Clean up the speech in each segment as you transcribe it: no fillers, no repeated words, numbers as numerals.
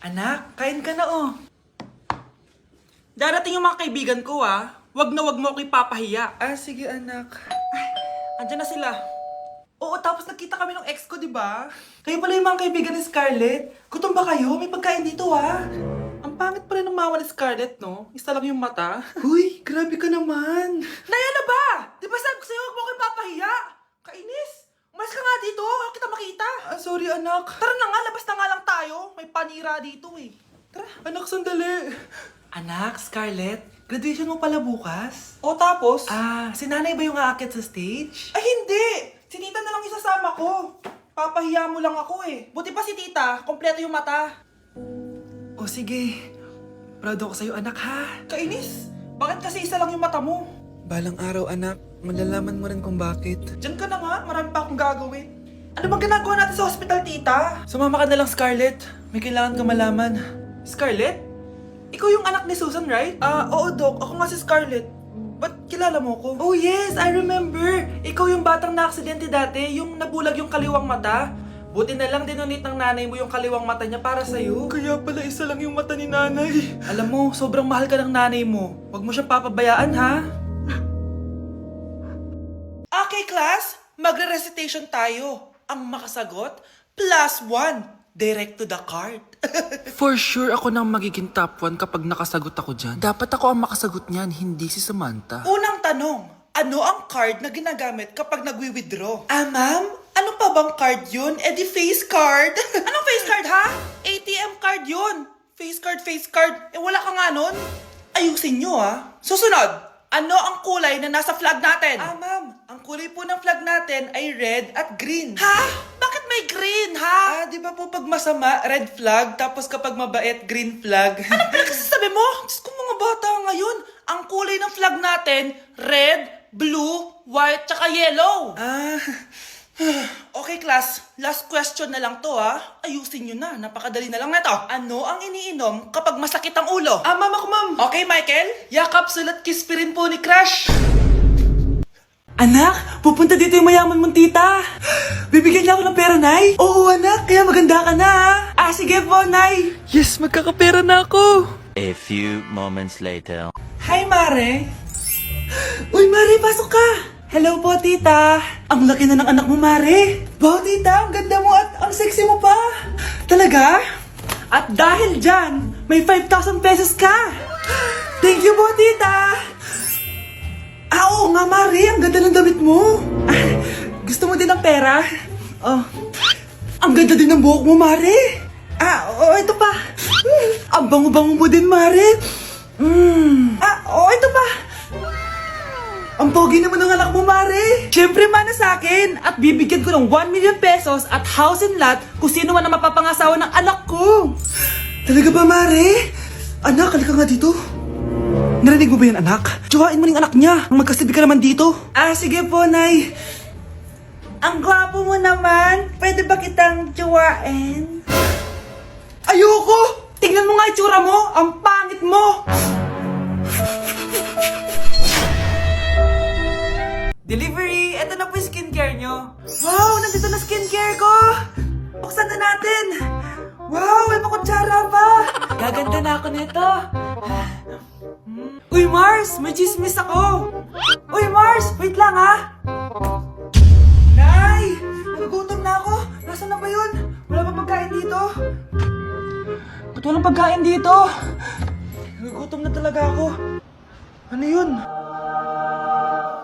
Anak, kain ka na oh. Darating yung mga kaibigan ko ah. Wag na wag mo ako ipapahiya. Ah, sige anak. Ay, andyan na sila. Oo, tapos nakita kami ng ex ko, di ba? Kayo pala yung mga kaibigan ni Scarlett. Gutom ba kayo? May pagkain dito ah. Ang pangit pala ng mama ni Scarlett, no? Isa lang yung mata. Huy, grabe ka naman. Naya na ba? Di ba sabi ko sa'yo, wag mo ako ipapahiya? Kainis. Umalis ka nga dito, ako kita makita. Ah, sorry anak. Tara na nga, labas na nga lang tayo. May panira dito eh. Tara. Anak, sandali. Anak, Scarlett, graduation mo pala bukas? O tapos? Ah, si nanay ba yung aakyat sa stage? Ay hindi! Si tita na lang isasama ko. Papahiya mo lang ako eh. Buti pa si tita, kompleto yung mata. O sige, proud ako sa'yo anak ha. Kainis, bakit kasi isa lang yung mata mo? Balang araw anak, malalaman mo rin kung bakit. Diyan ka na nga, marami pa akong gagawin. Ano bang ginagawa natin sa hospital, tita? Sumama ka na lang, Scarlett. May kailangan ka malaman. Scarlett? Ikaw yung anak ni Susan, right? Oo, Doc. Ako nga si Scarlett. Ba't kilala mo ko? Oh, yes! I remember! Ikaw yung batang na-aksidente dati, yung nabulag yung kaliwang mata. Buti na lang dinonate ng nanay mo yung kaliwang mata niya para sa'yo. Kaya pala isa lang yung mata ni nanay. Alam mo, sobrang mahal ka ng nanay mo. Huwag mo siyang papabayaan, ha? Okay, class. Magre-recitation tayo. Ang makasagot, +1. Direct to the card. For sure ako nang magiging top 1 kapag nakasagot ako dyan. Dapat ako ang makasagot niyan, hindi si Samantha. Unang tanong, ano ang card na ginagamit kapag nagwi-withdraw? Ah, ma'am? Ano pa bang card yun? Eh di face card. Anong face card, ha? ATM card yun. Face card, face card. Eh wala ka nga nun? Ayusin nyo, ha? Susunod, ano ang kulay na nasa flag natin? Ah, ma'am, ang kulay po ng flag natin ay red at green. Ha? Bakit may green, ha? Ah, di ba po pag masama, red flag, tapos kapag mabait, green flag? Ano pinagsasabi mo? Diyos ko mga bata ngayon, ang kulay ng flag natin, red, blue, white, tsaka yellow. Ah, okay class, last question na lang to ha. Ayusin nyo na, napakadali na lang na to. Ano ang iniinom kapag masakit ang ulo? Ah, ma'am ako ma'am. Okay Michael, yakap, sulat, kiss rin po ni Crush. Anak, pupunta dito yung mayaman mong tita. Bibigyan niya ako ng pera, Nay. Oo, anak, kaya maganda ka na. Ah, sige po, Nay. Yes, magkakapera na ako. A few moments later. Hi, Mare. Uy, Mare, pasok ka. Hello po, tita. Ang laki na ng anak mo, Mare. Wow, tita, ang ganda mo at ang sexy mo pa. Talaga? At dahil dyan, may 5,000 pesos ka. Thank you po, tita. Ah, oo nga, Mari. Ang ganda ng damit mo. Ah, gusto mo din ng pera? Oh. Ang ganda din ng buhok mo, Mari. Ah, oo, ito pa. Ang bango-bango mo din, Mari. Ah, oo, ito pa. Ang pogi naman ng anak mo, Mari. Siyempre, mana sa akin. At bibigyan ko ng 1 million pesos at house and lot kung sino man ang mapapangasawa ng anak ko. Talaga ba, Mari? Anak, halika nga dito. Narinig mo ba yan, anak? Tsuhain mo ng anak niya. Ang magkasabi ka naman dito. Ah, sige po, Nay. Ang gwapo mo naman. Pwede ba kitang tsuhain? Ayoko! Tingnan mo nga itsura mo. Ang pangit mo. Delivery! Ito na po yung skincare nyo. Wow! Nandito na skincare ko! Buksan na natin! Wow! May pakutsara pa! Gaganda na ako nito! Uy, Mars! May chismis ako! Uy, Mars! Wait lang, ha! Nay! Nagugutom na ako! Nasaan na ba yun? Wala pa pagkain dito? Ba't walang pagkain dito? Nagugutom na talaga ako. Ano yun?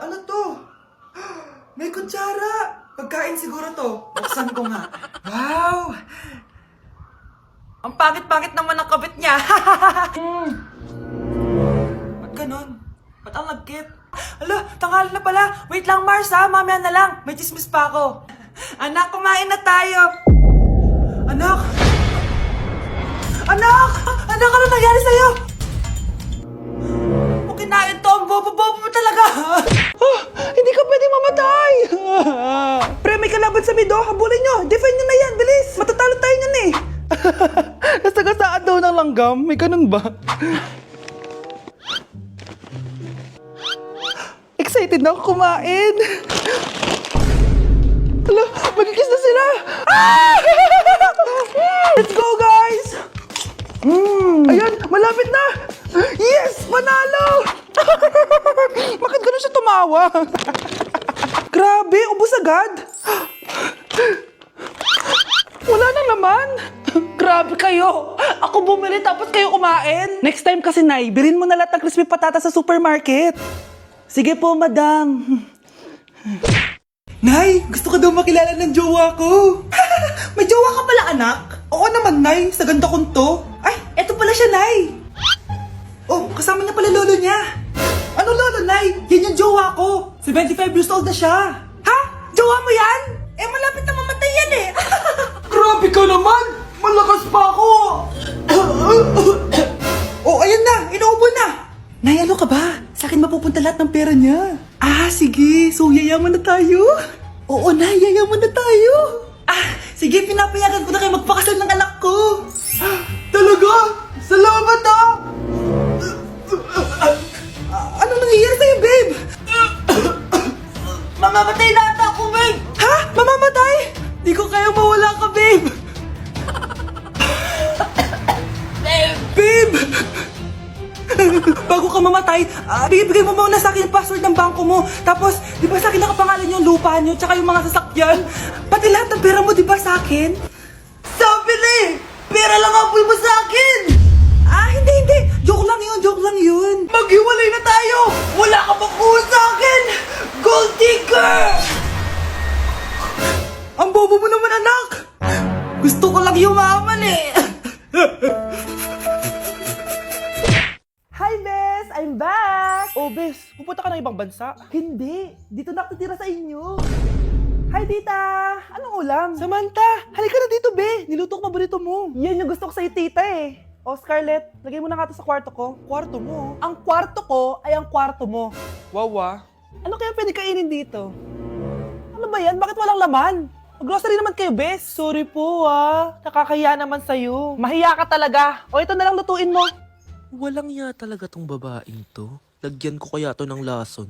Ano to? May kutsara! Pagkain siguro to. Buksan ko nga. Wow! Ang pangit-pangit naman ang kabit niya. Ba't ganun? Ba't ang lagkit? Ala, tanghali na pala. Wait lang, Mars ha. Mamaya na lang. May chismis pa ako. Anak, kumain na tayo. Anak! Anak! Anak, ano nangyari sa'yo? Kung kinain to, ang bobo-bobo mo talaga. Hindi ka pwedeng mamatay. Pre, may kalaban sa mido. Habulin nyo. Defend nyo na yan. Bilis. Matatalo tayo nyan eh. Nasagasaan daw ng langgam. May ganun ba? Excited na ako kumain. Hala, magkikis na sila. Ah! Let's go, guys! Ayan, malapit na! Yes! Manalo! Bakit ganun siya tumawa? Grabe, ubos agad! Wala nang laman! Grabe kayo! Ako bumili tapos kayo kumain! Next time kasi, Nay, bilhin mo na lahat ng crispy patata sa supermarket. Sige po, madam. Nay, gusto ko daw makilala ng jowa ko. May jowa ka pala, anak? Oo naman, Nay. Sa ganda kong to. Ay, eto pala siya, Nay. Oh, kasama niya pala lolo niya. Ano lolo, Nay? Yan yung jowa ko. 75 years old na siya. Ha? Jowa mo yan? Eh, malapit na mamatay yan eh. Grabe ka naman! Malakas pa ako! Oh, ayan na! Inuubo na! Nay, ano ka ba? Sa akin mapupunta lahat ng pera niya. Ah, sige. So, yayaman na tayo? Oo, Nay. Yayaman na tayo. Ah, sige. Pinapayagan ko na kayo magpakasal ng anak ko. Talaga? Salamat ah! Ano nangyayari sa'yo, babe? Mamamatay na ata ako, babe! Ha? Mamamatay? Di ko kaya mawala ka, babe! Babe! Bago ka mamatay, bigay mo muna sa akin yung password ng bangko mo. Tapos, di ba sa akin nakapangalan yung lupa nyo, tsaka yung mga sasakyan? Pati lahat ng pera mo, di ba sa akin? Sabi na eh! Pera lang ang mo sa akin! Ah, hindi. Joke lang yun. Maghiwalay na tayo! Wala ka makuha sa akin! Gold digger! Ang bobo mo naman, anak! Gusto ko lang yumaman eh! Hi, Bes! I'm back! Oh, Bes, pupunta ka ng ibang bansa? Hindi. Dito na ako titira sa inyo. Hi, tita! Anong ulam? Samantha! Halika na dito, Be! Niluto ko paborito mo. Yan yung gusto ko sa'yo, tita eh. Oh, Scarlett, lagay mo na nga ito sa kwarto ko. Kwarto mo? Ang kwarto ko ay ang kwarto mo. Wawa. Ano kaya pwede kainin dito? Ano ba yan? Bakit walang laman? Grocery naman kayo, Bes. Sorry po nakakahiya naman sa'yo. Mahiya ka talaga. O ito na lang lutuin mo. Walang ya talaga tong babaeng to. Lagyan ko kaya to ng lason.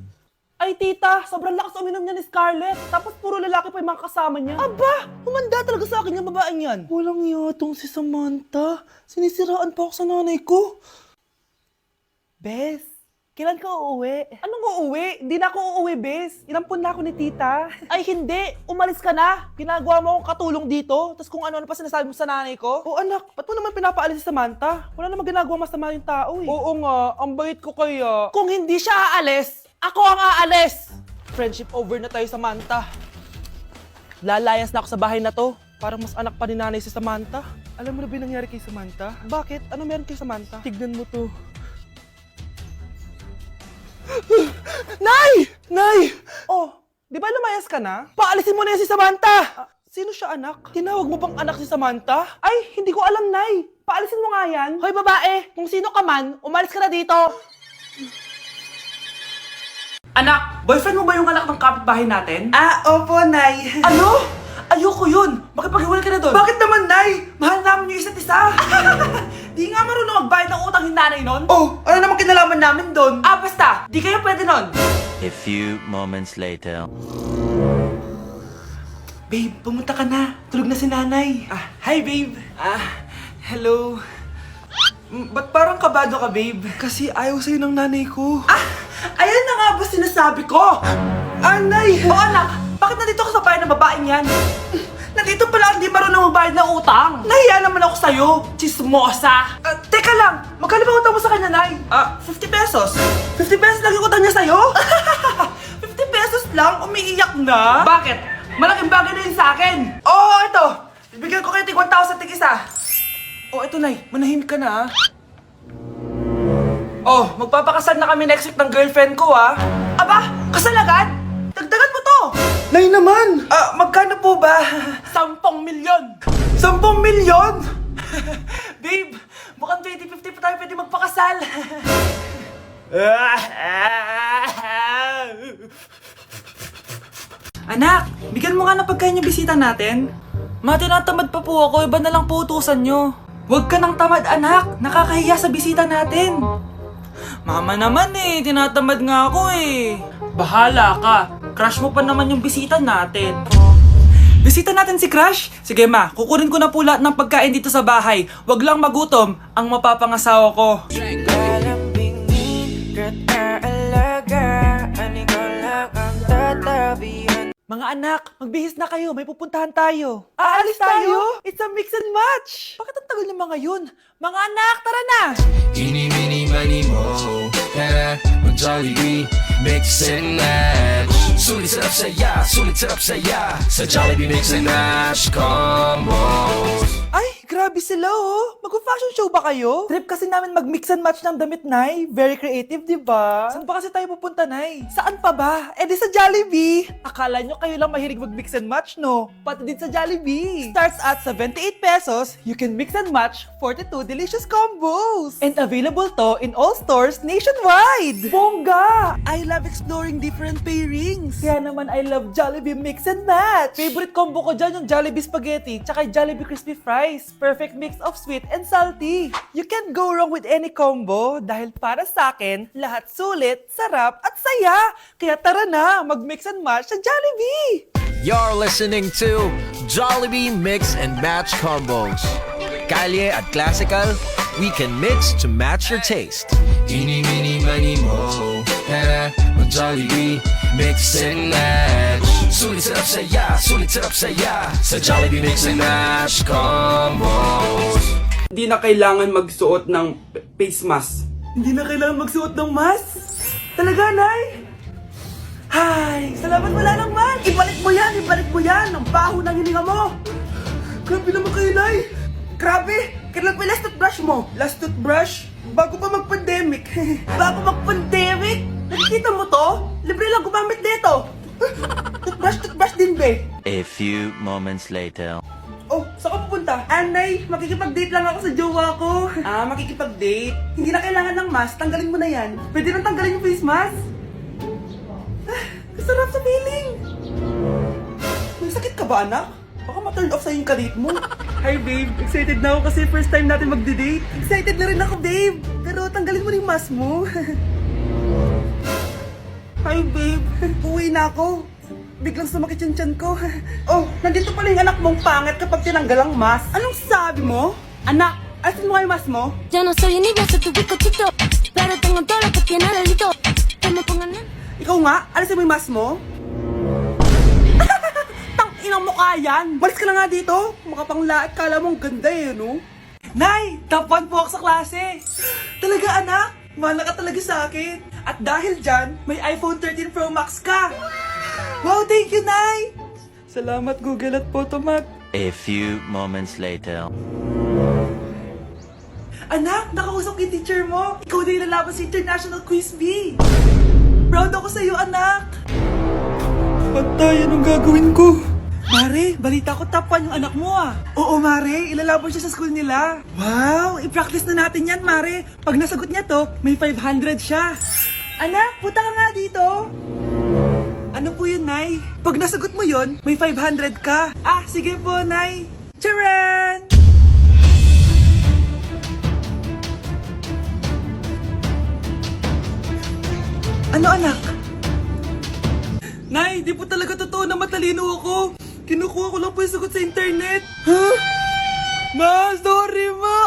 Ay, tita, sobrang lakas uminom niya ni Scarlett. Tapos puro lalaki pa yung mga kasama niya. Aba, humanda talaga sa akin yung babaeng yan. Walang yatong si Samantha. Sinisiraan pa ako sa nanay ko. Bes, kailan ka uuwi? Anong uuwi? Hindi na ako uuwi, Bes. Inampun na ako ni tita. Ay, hindi. Umalis ka na. Ginagawa mo akong katulong dito. Tapos kung ano-ano pa sinasabi mo sa nanay ko. Oh, anak, ba't mo naman pinapaalis si Samantha? Wala naman ginagawa masama yung tao eh. Oo nga, ang bait ko kaya. Kung hindi siya aalis, ako ang aalis! Friendship over na tayo, Samantha. Lalayas na ako sa bahay na to. Parang mas anak pa ni nanay si Samantha. Alam mo na ba yung nangyari kay Samantha? Bakit? Ano meron kay Samantha? Tignan mo to. Nay! Nay! Oh, di ba lumayas ka na? Paalisin mo na yan si Samantha! Sino siya, anak? Tinawag mo bang anak si Samantha? Ay, hindi ko alam, Nay. Paalisin mo nga yan. Hoy, babae! Kung sino ka man, umalis ka na dito. Anak, boyfriend mo ba yung anak ng kapitbahay natin? Ah, opo, Nay. Ano? Ayoko yun. Makipaghiwalay ka na doon. Bakit naman, Nay? Mahal namin yung isa't isa. Di nga marunong magbayad ng utang yung nanay nun. Oh, ano naman kinalaman namin doon? Ah, basta. Di kayo pwede nun. A few moments later. Babe, pumunta ka na. Tulog na si nanay. Ah, hi, babe. Hello. Ba't parang kabado ka, babe? Kasi ayaw sa'yo ng nanay ko. Ayan na nga ba sinasabi ko? Anay! O anak, bakit nandito ka sa bahay ng babaeng yan? Nandito pala hindi marunong magbayad ng utang. Nahiya naman ako sa'yo, chismosa. Teka lang, magkano ba utang mo sa kanya, Nay? 50 pesos. 50 pesos lang yung utang niya sa'yo? 50 pesos lang? Umiiyak na? Bakit? Malaking bagay na yun sa akin. Oo, ito. Bibigyan ko kayo tig 1,000 tig isa. Oh, ito, Nay. Manahimik ka na, Oh, magpapakasal na kami next week ng girlfriend ko, Aba, kasal agad? Dagdagan mo to! Nay naman! Magkano po ba? 10 milyon! 10 milyon? Babe, mukhang 20-50 pa tayo pwede magpakasal. Anak, bigyan mo nga ng pagkain yung bisita natin. Tinatamad pa po ako, iba na lang po utusan nyo. Huwag ka nang tamad, anak. Nakakahiya sa bisita natin. Mama naman tinatamad nga ako Bahala ka. Crush mo pa naman yung bisita natin. Bisita natin si Crush. Sige ma, kukunin ko na po lahat ng pagkain dito sa bahay. Wag lang magutom ang mapapangasawa ko. Mga anak, magbihis na kayo. May pupuntahan tayo. Aalis tayo? It's a mix and match. Bakit ang tagal ng mga yun? Mga anak, tara na! Eeny, meeny, miny, mo. Tara, mag-Jollibee, mix and match. Sulit sarap saya sa Jollibee mix and match combo. Ay, grabe sila oh. Mag-fashion show ba kayo? Trip kasi namin mag-mix and match ng damit, Nay. Very creative, di ba? Saan pa kasi tayo pupunta, Nay? Saan pa ba? Eh di sa Jollibee. Akala nyo kayo lang mahilig mag-mix and match, no? Pati din sa Jollibee. Starts at 78 pesos, you can mix and match 42 delicious combos. And available to in all stores nationwide. Bongga! I love exploring different pairings. Kaya naman I love Jollibee mix and match. Favorite combo ko dyan yung Jollibee spaghetti tsaka Jollibee crispy fries. Perfect mix of sweet and salty. You can't go wrong with any combo dahil para sa akin, lahat sulit, sarap at saya. Kaya tara na, mag-mix and match sa Jollibee! You're listening to Jollibee Mix and Match Combos. Kalye at classical, we can mix to match your taste. Eeny, meeny, miny, mo. Tara, mag-Jollibee, mix and match. Sulit sarap saya sa Jollibee Mix and Match Combos. Hindi na kailangan magsuot ng face mask. Hindi na kailangan magsuot ng mask? Talaga, Nay? Hay, salamat wala lang man. Ibalik mo yan. Ang baho ng hininga mo. Grabe naman kayo, Nay. Grabe, kailan pa yung last toothbrush mo? Last toothbrush? Bago pa mag-pandemic. Bago mag-pandemic? Nakikita mo to? Libre lang gumamit dito. Toothbrush din, be. A few moments later. Oh, saan ka pupunta? Anay, makikipag-date lang ako sa jowa ko. Ah, makikipag-date? Hindi na kailangan ng mask, tanggalin mo na yan. Pwede nang tanggalin yung face mask? Ah, kasarap sa feeling. May sakit ka ba, anak? Baka ma-turn off sa'yo yung kadate mo. Hi, babe. Excited na ako kasi first time natin magde-date. Excited na rin ako, babe. Pero tanggalin mo rin yung mask mo. Hi, babe. Uwi na ako. Biglang sumakit yung tiyan ko. Oh, nandito pala yung anak mong pangit kapag tinanggal ang mask. Anong sabi mo? Anak, asin mo nga yung mask mo? Yo no soy niño, soy tu bizcochito, pero tengo todo lo que tiene delito. Que me pongan en... Ikaw nga, alisin mo yung mask mo? Tang-inang mukha yan! Malis ka na nga dito! Makapanglaat, kala mong ganda eh, no? Nay! Top 1 po ako sa klase! Talaga, anak? Mahal ka talaga sa akin. At dahil dyan, may iPhone 13 Pro Max ka! Wow, thank you, Nay! Salamat, Google at Photomat. A few moments later. Anak, nakausap yung teacher mo. Ikaw na yung lalaban sa International Quiz Bee. Proud ako sa'yo, anak. Patay, anong gagawin ko? Mare, balita ko top 1 yung anak mo ah. Oo, Mare, ilalaban siya sa school nila. Wow, i-practice na natin yan, Mare. Pag nasagot niya to, may 500 siya. Anak, punta ka nga dito. Ano po yun, Nay? Pag nasagot mo yun, may 500 ka. Ah, sige po, Nay. Charan! Ano, anak? Nay, di po talaga totoo na matalino ako. Kinukuha ko lang po yung sagot sa internet. Huh? Ma, sorry, ma.